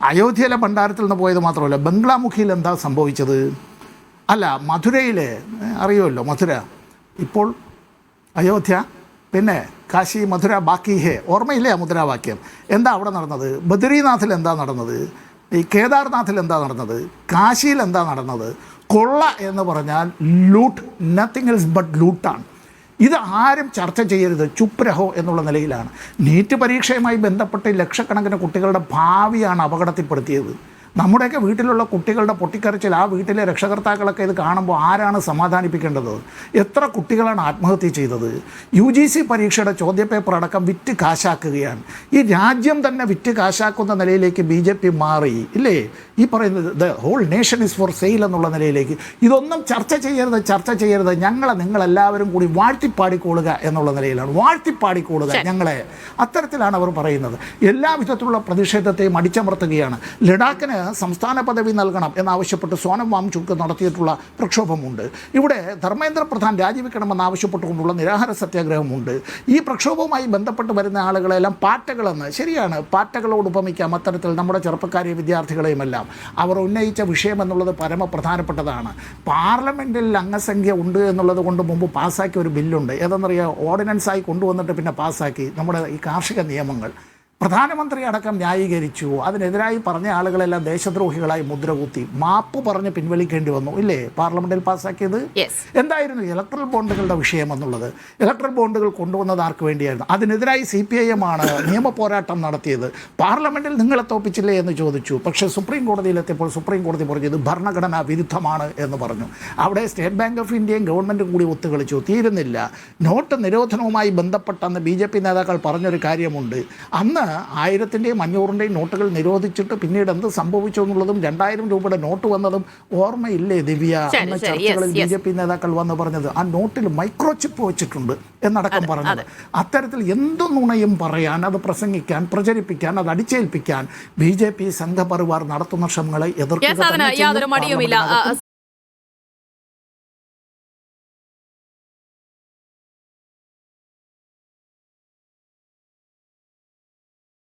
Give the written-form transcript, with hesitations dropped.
അയോധ്യയിലെ ഭണ്ഡാരത്തിൽ നിന്ന് പോയത് മാത്രമല്ല, ബംഗ്ലാമുഖിയിൽ എന്താ സംഭവിച്ചത്? അല്ല, മധുരയിൽ അറിയുമല്ലോ, മധുര ഇപ്പോൾ അയോധ്യ, പിന്നെ കാശി മധുര ബാക്കി ഹേ, ഓർമ്മയില്ലേ ആ മുദ്രാവാക്യം? എന്താ അവിടെ നടന്നത്? ബദ്രീനാഥിൽ എന്താ നടന്നത്? ഈ കേദാർനാഥിൽ എന്താ നടന്നത്? കാശിയിൽ എന്താ നടന്നത്? കൊള്ള എന്ന് പറഞ്ഞാൽ ലൂട്ട്, നത്തിങ് എൽസ് ബട്ട് ലൂട്ടാണ്. ഇത് ആരും ചർച്ച ചെയ്യരുത്, ചുപ്പ് രഹോ എന്നുള്ള നിലയിലാണ്. നീറ്റ് പരീക്ഷയുമായി ബന്ധപ്പെട്ട് ലക്ഷക്കണക്കിന് കുട്ടികളുടെ ഭാവിയാണ് അപകടത്തിൽപ്പെടുത്തിയത്. നമ്മുടെയൊക്കെ വീട്ടിലുള്ള കുട്ടികളുടെ പൊട്ടിക്കരച്ചിൽ, ആ വീട്ടിലെ രക്ഷകർത്താക്കളൊക്കെ ഇത് കാണുമ്പോൾ ആരാണ് സമാധാനിപ്പിക്കേണ്ടത്? എത്ര കുട്ടികളാണ് ആത്മഹത്യ ചെയ്തത്? UGC പരീക്ഷയുടെ ചോദ്യപേപ്പർ അടക്കം വിറ്റ് കാശാക്കുകയാണ്. ഈ രാജ്യം തന്നെ വിറ്റ് കാശാക്കുന്ന നിലയിലേക്ക് BJP മാറി ഇല്ലേ? ഈ പറയുന്നത് the whole nation is for sale എന്നുള്ള നിലയിലേക്ക്. ഇതൊന്നും ചർച്ച ചെയ്യരുത്, നിങ്ങളെല്ലാവരും കൂടി വാഴ്ത്തിപ്പാടിക്കൊള്ളുക എന്നുള്ള നിലയിലാണ്. വാഴ്ത്തിപ്പാടിക്കൊള്ളുക ഞങ്ങളെ, അത്തരത്തിലാണ് അവർ പറയുന്നത്. എല്ലാ വിധത്തിലുള്ള പ്രതിഷേധത്തെയും അടിച്ചമർത്തുകയാണ്. ലഡാക്കിന് സംസ്ഥാന പദവി നൽകണം എന്നാവശ്യപ്പെട്ട് സോനം വാങ്ചുക്ക് നടത്തിയിട്ടുള്ള പ്രക്ഷോഭമുണ്ട്. ഇവിടെ ധർമ്മേന്ദ്ര പ്രധാൻ രാജിവെക്കണമെന്ന് ആവശ്യപ്പെട്ടുകൊണ്ടുള്ള നിരാഹാര സത്യാഗ്രഹമുണ്ട്. ഈ പ്രക്ഷോഭവുമായി ബന്ധപ്പെട്ട് വരുന്ന ആളുകളെല്ലാം പാറ്റകളെന്ന്, ശരിയാണ്, പാറ്റകളോട് ഉപമിക്കാം അത്തരത്തിൽ നമ്മുടെ ചെറുപ്പക്കാരെയും വിദ്യാർത്ഥികളെയുമെല്ലാം. അവർ ഉന്നയിച്ച വിഷയം എന്നുള്ളത് പരമപ്രധാനപ്പെട്ടതാണ്. പാർലമെൻറ്റിൽ അംഗസംഖ്യ ഉണ്ട് എന്നുള്ളത് കൊണ്ട് മുമ്പ് പാസ്സാക്കിയ ഒരു ബില്ലുണ്ട്. ഏതെന്നറിയാം? ഓർഡിനൻസായി കൊണ്ടുവന്നിട്ട് പിന്നെ പാസ്സാക്കി നമ്മുടെ ഈ കാർഷിക നിയമങ്ങൾ. പ്രധാനമന്ത്രി അടക്കം ന്യായീകരിച്ചു. അതിനെതിരായി പറഞ്ഞ ആളുകളെല്ലാം ദേശദ്രോഹികളായി മുദ്രകുത്തി മാപ്പ് പറഞ്ഞ് പിൻവലിക്കേണ്ടി വന്നു ഇല്ലേ? പാർലമെന്റിൽ പാസ്സാക്കിയത് എന്തായിരുന്നു? ഇലക്ട്രൽ ബോണ്ടുകളുടെ വിഷയം എന്നുള്ളത്. ഇലക്ട്രൽ ബോണ്ടുകൾ കൊണ്ടുവന്നത് ആർക്ക് വേണ്ടിയായിരുന്നു? അതിനെതിരായി CPIM ആണ് നിയമ പോരാട്ടം നടത്തിയത്. പാർലമെന്റിൽ നിങ്ങളെ തോപ്പിച്ചില്ലേ എന്ന് ചോദിച്ചു. പക്ഷേ സുപ്രീം കോടതിയിലെത്തിയപ്പോൾ സുപ്രീം കോടതി പറഞ്ഞത് ഭരണഘടനാ വിരുദ്ധമാണ് എന്ന് പറഞ്ഞു. അവിടെ സ്റ്റേറ്റ് ബാങ്ക് ഓഫ് ഇന്ത്യയും ഗവൺമെൻറ്റും കൂടി ഒത്തുകളിച്ചു. തീരുന്നില്ല. നോട്ട് നിരോധനവുമായി ബന്ധപ്പെട്ടന്ന് BJP നേതാക്കൾ പറഞ്ഞൊരു കാര്യമുണ്ട്. അന്ന് 1000-ൻ്റെയും 500-ൻ്റെയും നോട്ടുകൾ നിരോധിച്ചിട്ട് പിന്നീട് എന്ത് സംഭവിച്ചു എന്നുള്ളതും 2000 രൂപയുടെ നോട്ട് വന്നതും ഓർമ്മയില്ലേ ദിവ്യ? അന്ന് ചർച്ചകളിൽ BJP നേതാക്കൾ വന്ന് പറഞ്ഞത് ആ നോട്ടിൽ മൈക്രോചിപ്പ് വെച്ചിട്ടുണ്ട് എന്നടക്കം പറഞ്ഞത്. അത്തരത്തിൽ എന്തു നുണയും പറയാൻ, അത് പ്രസംഗിക്കാൻ, പ്രചരിപ്പിക്കാൻ, അത് അടിച്ചേൽപ്പിക്കാൻ BJP സംഘപരിവാർ നടത്തുന്ന ശ്രമങ്ങളെ എതിർക്കുക.